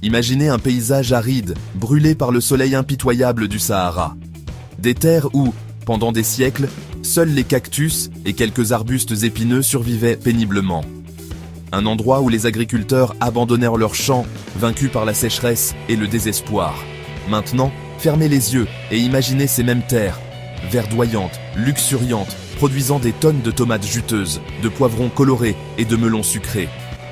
Imaginez un paysage aride, brûlé par le soleil impitoyable du Sahara. Des terres où, pendant des siècles, seuls les cactus et quelques arbustes épineux survivaient péniblement. Un endroit où les agriculteurs abandonnèrent leurs champs, vaincus par la sécheresse et le désespoir. Maintenant, fermez les yeux et imaginez ces mêmes terres, verdoyantes, luxuriantes, produisant des tonnes de tomates juteuses, de poivrons colorés et de melons sucrés.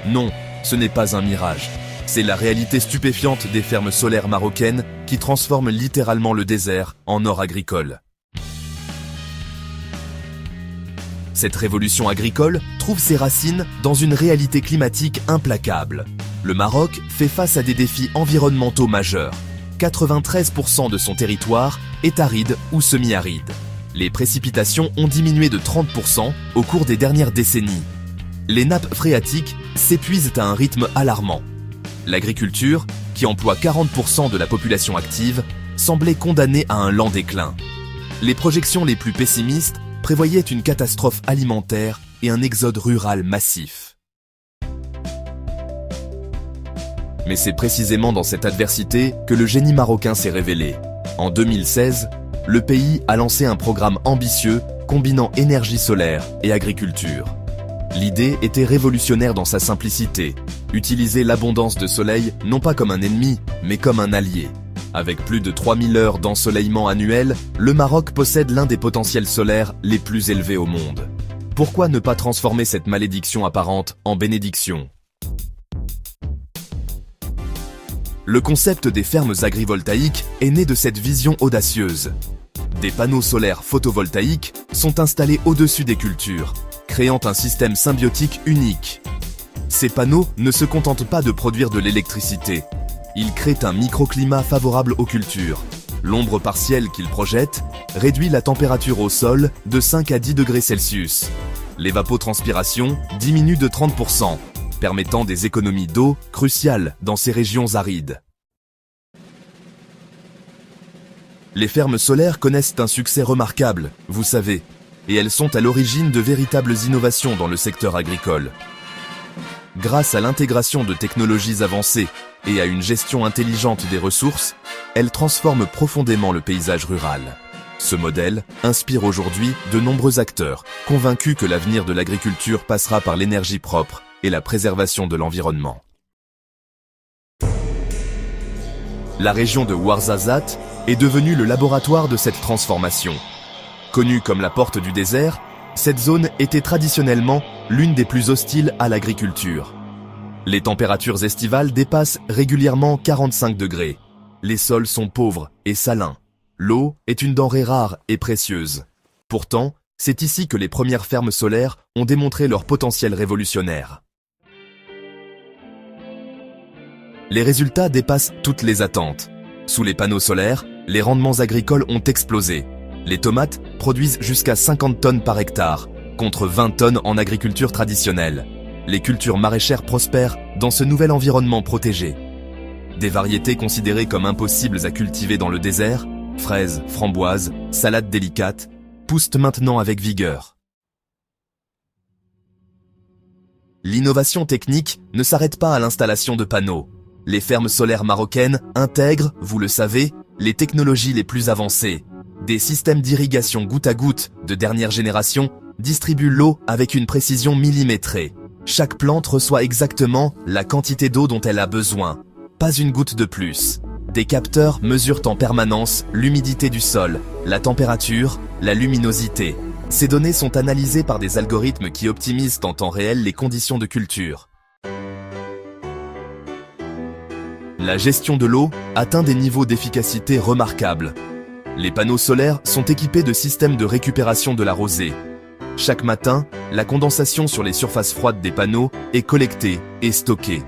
Non, ce n'est pas un mirage. C'est la réalité stupéfiante des fermes solaires marocaines qui transforment littéralement le désert en or agricole. Cette révolution agricole trouve ses racines dans une réalité climatique implacable. Le Maroc fait face à des défis environnementaux majeurs. 93% de son territoire est aride ou semi-aride. Les précipitations ont diminué de 30% au cours des dernières décennies. Les nappes phréatiques s'épuisent à un rythme alarmant. L'agriculture, qui emploie 40% de la population active, semblait condamnée à un lent déclin. Les projections les plus pessimistes prévoyaient une catastrophe alimentaire et un exode rural massif. Mais c'est précisément dans cette adversité que le génie marocain s'est révélé. En 2016, le pays a lancé un programme ambitieux combinant énergie solaire et agriculture. L'idée était révolutionnaire dans sa simplicité, utiliser l'abondance de soleil non pas comme un ennemi, mais comme un allié. Avec plus de 3000 heures d'ensoleillement annuel, le Maroc possède l'un des potentiels solaires les plus élevés au monde. Pourquoi ne pas transformer cette malédiction apparente en bénédiction ? Le concept des fermes agrivoltaïques est né de cette vision audacieuse. Des panneaux solaires photovoltaïques sont installés au-dessus des cultures, créant un système symbiotique unique. Ces panneaux ne se contentent pas de produire de l'électricité. Ils créent un microclimat favorable aux cultures. L'ombre partielle qu'ils projettent réduit la température au sol de 5 à 10 degrés Celsius. L'évapotranspiration diminue de 30%, permettant des économies d'eau cruciales dans ces régions arides. Les fermes solaires connaissent un succès remarquable, vous savez, et elles sont à l'origine de véritables innovations dans le secteur agricole. Grâce à l'intégration de technologies avancées et à une gestion intelligente des ressources, elles transforment profondément le paysage rural. Ce modèle inspire aujourd'hui de nombreux acteurs, convaincus que l'avenir de l'agriculture passera par l'énergie propre et la préservation de l'environnement. La région de Ouarzazate est devenue le laboratoire de cette transformation. Connue comme la porte du désert, cette zone était traditionnellement l'une des plus hostiles à l'agriculture. Les températures estivales dépassent régulièrement 45 degrés. Les sols sont pauvres et salins. L'eau est une denrée rare et précieuse. Pourtant, c'est ici que les premières fermes solaires ont démontré leur potentiel révolutionnaire. Les résultats dépassent toutes les attentes. Sous les panneaux solaires, les rendements agricoles ont explosé. Les tomates produisent jusqu'à 50 tonnes par hectare, contre 20 tonnes en agriculture traditionnelle. Les cultures maraîchères prospèrent dans ce nouvel environnement protégé. Des variétés considérées comme impossibles à cultiver dans le désert, fraises, framboises, salades délicates, poussent maintenant avec vigueur. L'innovation technique ne s'arrête pas à l'installation de panneaux. Les fermes solaires marocaines intègrent, vous le savez, les technologies les plus avancées. Des systèmes d'irrigation goutte à goutte de dernière génération distribuent l'eau avec une précision millimétrée. Chaque plante reçoit exactement la quantité d'eau dont elle a besoin. Pas une goutte de plus. Des capteurs mesurent en permanence l'humidité du sol, la température, la luminosité. Ces données sont analysées par des algorithmes qui optimisent en temps réel les conditions de culture. La gestion de l'eau atteint des niveaux d'efficacité remarquables. Les panneaux solaires sont équipés de systèmes de récupération de la rosée. Chaque matin, la condensation sur les surfaces froides des panneaux est collectée et stockée.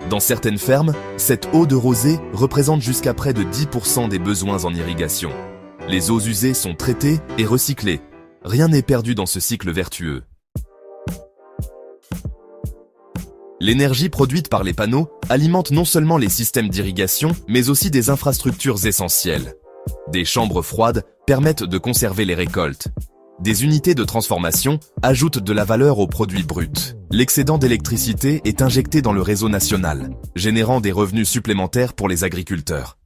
Dans certaines fermes, cette eau de rosée représente jusqu'à près de 10% des besoins en irrigation. Les eaux usées sont traitées et recyclées. Rien n'est perdu dans ce cycle vertueux. L'énergie produite par les panneaux alimente non seulement les systèmes d'irrigation, mais aussi des infrastructures essentielles. Des chambres froides permettent de conserver les récoltes. Des unités de transformation ajoutent de la valeur aux produits bruts. L'excédent d'électricité est injecté dans le réseau national, générant des revenus supplémentaires pour les agriculteurs.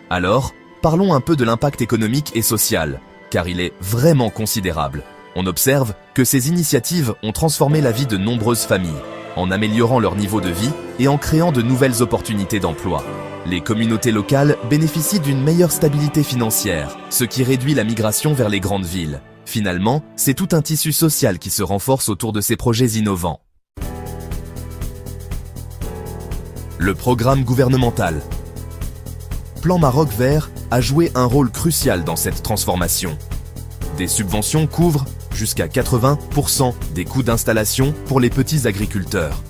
Alors, parlons un peu de l'impact économique et social, car il est vraiment considérable. On observe que ces initiatives ont transformé la vie de nombreuses familles, en améliorant leur niveau de vie et en créant de nouvelles opportunités d'emploi. Les communautés locales bénéficient d'une meilleure stabilité financière, ce qui réduit la migration vers les grandes villes. Finalement, c'est tout un tissu social qui se renforce autour de ces projets innovants. Le programme gouvernemental. Plan Maroc Vert a joué un rôle crucial dans cette transformation. Des subventions couvrent jusqu'à 80% des coûts d'installation pour les petits agriculteurs.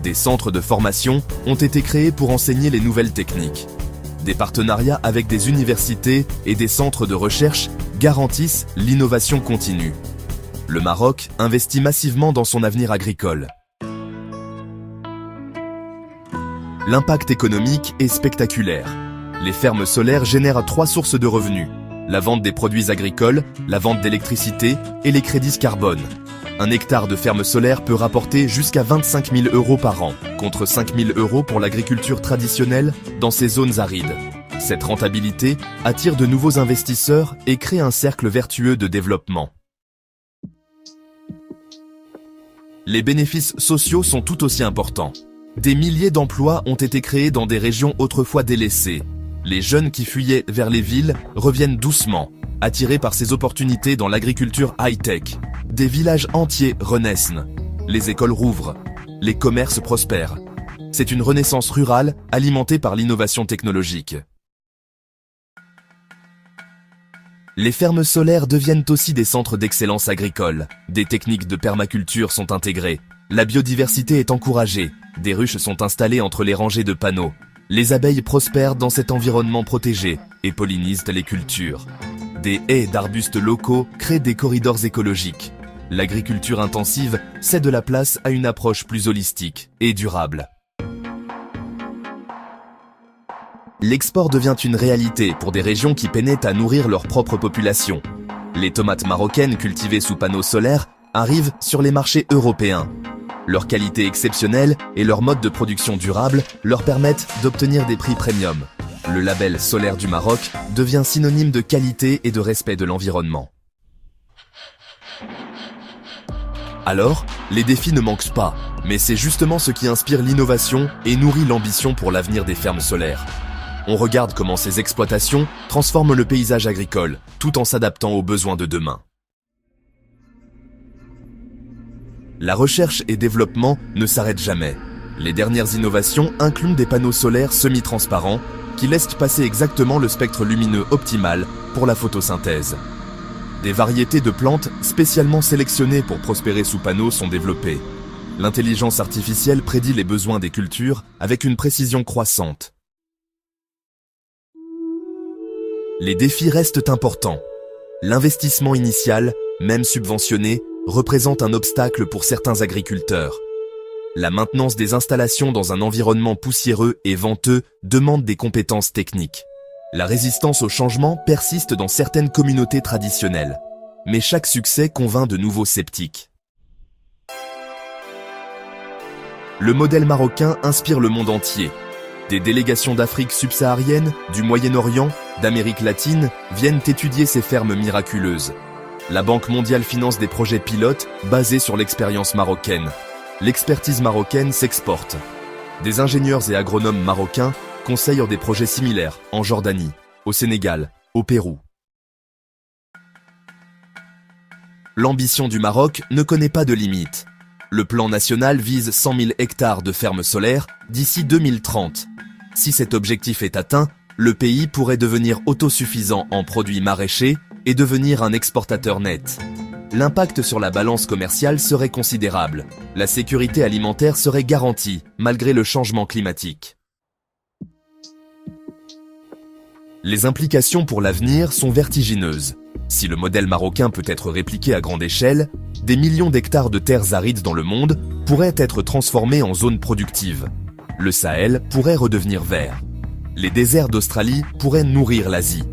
Des centres de formation ont été créés pour enseigner les nouvelles techniques. Des partenariats avec des universités et des centres de recherche garantissent l'innovation continue. Le Maroc investit massivement dans son avenir agricole. L'impact économique est spectaculaire. Les fermes solaires génèrent 3 sources de revenus: la vente des produits agricoles, la vente d'électricité et les crédits carbone. Un hectare de ferme solaire peut rapporter jusqu'à 25 000 € par an, contre 5 000 € pour l'agriculture traditionnelle dans ces zones arides. Cette rentabilité attire de nouveaux investisseurs et crée un cercle vertueux de développement. Les bénéfices sociaux sont tout aussi importants. Des milliers d'emplois ont été créés dans des régions autrefois délaissées. Les jeunes qui fuyaient vers les villes reviennent doucement, attirés par ces opportunités dans l'agriculture high-tech. Des villages entiers renaissent. Les écoles rouvrent. Les commerces prospèrent. C'est une renaissance rurale alimentée par l'innovation technologique. Les fermes solaires deviennent aussi des centres d'excellence agricole. Des techniques de permaculture sont intégrées. La biodiversité est encouragée. Des ruches sont installées entre les rangées de panneaux. Les abeilles prospèrent dans cet environnement protégé et pollinisent les cultures. Des haies d'arbustes locaux créent des corridors écologiques. L'agriculture intensive cède la place à une approche plus holistique et durable. L'export devient une réalité pour des régions qui peinaient à nourrir leur propre population. Les tomates marocaines cultivées sous panneaux solaires arrivent sur les marchés européens. Leur qualité exceptionnelle et leur mode de production durable leur permettent d'obtenir des prix premium. Le label solaire du Maroc devient synonyme de qualité et de respect de l'environnement. Alors, les défis ne manquent pas, mais c'est justement ce qui inspire l'innovation et nourrit l'ambition pour l'avenir des fermes solaires. On regarde comment ces exploitations transforment le paysage agricole, tout en s'adaptant aux besoins de demain. La recherche et développement ne s'arrêtent jamais. Les dernières innovations incluent des panneaux solaires semi-transparents qui laissent passer exactement le spectre lumineux optimal pour la photosynthèse. Des variétés de plantes spécialement sélectionnées pour prospérer sous panneaux sont développées. L'intelligence artificielle prédit les besoins des cultures avec une précision croissante. Les défis restent importants. L'investissement initial, même subventionné, représente un obstacle pour certains agriculteurs. La maintenance des installations dans un environnement poussiéreux et venteux demande des compétences techniques. La résistance au changement persiste dans certaines communautés traditionnelles. Mais chaque succès convainc de nouveaux sceptiques. Le modèle marocain inspire le monde entier. Des délégations d'Afrique subsaharienne, du Moyen-Orient, d'Amérique latine viennent étudier ces fermes miraculeuses. La Banque mondiale finance des projets pilotes basés sur l'expérience marocaine. L'expertise marocaine s'exporte. Des ingénieurs et agronomes marocains conseillent des projets similaires en Jordanie, au Sénégal, au Pérou. L'ambition du Maroc ne connaît pas de limite. Le plan national vise 100 000 hectares de fermes solaires d'ici 2030. Si cet objectif est atteint, le pays pourrait devenir autosuffisant en produits maraîchers et devenir un exportateur net. L'impact sur la balance commerciale serait considérable. La sécurité alimentaire serait garantie, malgré le changement climatique. Les implications pour l'avenir sont vertigineuses. Si le modèle marocain peut être répliqué à grande échelle, des millions d'hectares de terres arides dans le monde pourraient être transformés en zones productives. Le Sahel pourrait redevenir vert. Les déserts d'Australie pourraient nourrir l'Asie.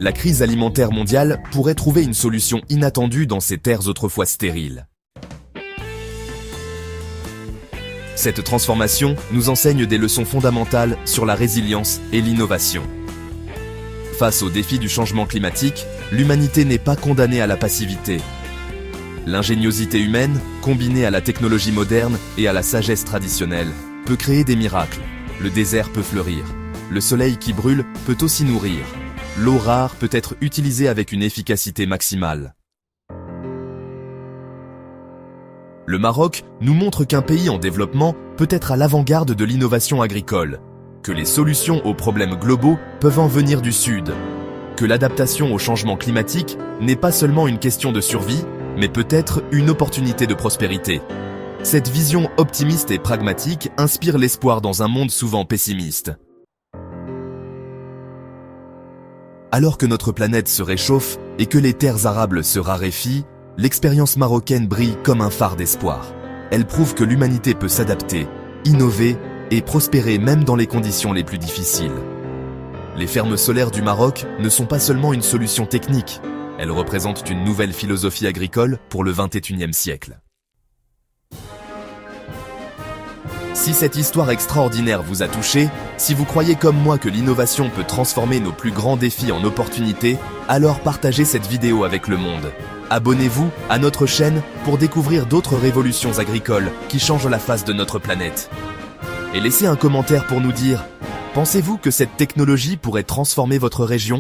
La crise alimentaire mondiale pourrait trouver une solution inattendue dans ces terres autrefois stériles. Cette transformation nous enseigne des leçons fondamentales sur la résilience et l'innovation. Face aux défis du changement climatique, l'humanité n'est pas condamnée à la passivité. L'ingéniosité humaine, combinée à la technologie moderne et à la sagesse traditionnelle, peut créer des miracles. Le désert peut fleurir. Le soleil qui brûle peut aussi nourrir. L'eau rare peut être utilisée avec une efficacité maximale. Le Maroc nous montre qu'un pays en développement peut être à l'avant-garde de l'innovation agricole, que les solutions aux problèmes globaux peuvent en venir du Sud, que l'adaptation au changement climatique n'est pas seulement une question de survie, mais peut-être une opportunité de prospérité. Cette vision optimiste et pragmatique inspire l'espoir dans un monde souvent pessimiste. Alors que notre planète se réchauffe et que les terres arables se raréfient, l'expérience marocaine brille comme un phare d'espoir. Elle prouve que l'humanité peut s'adapter, innover et prospérer même dans les conditions les plus difficiles. Les fermes solaires du Maroc ne sont pas seulement une solution technique, elles représentent une nouvelle philosophie agricole pour le XXIe siècle. Si cette histoire extraordinaire vous a touché, si vous croyez comme moi que l'innovation peut transformer nos plus grands défis en opportunités, alors partagez cette vidéo avec le monde. Abonnez-vous à notre chaîne pour découvrir d'autres révolutions agricoles qui changent la face de notre planète. Et laissez un commentaire pour nous dire, pensez-vous que cette technologie pourrait transformer votre région ?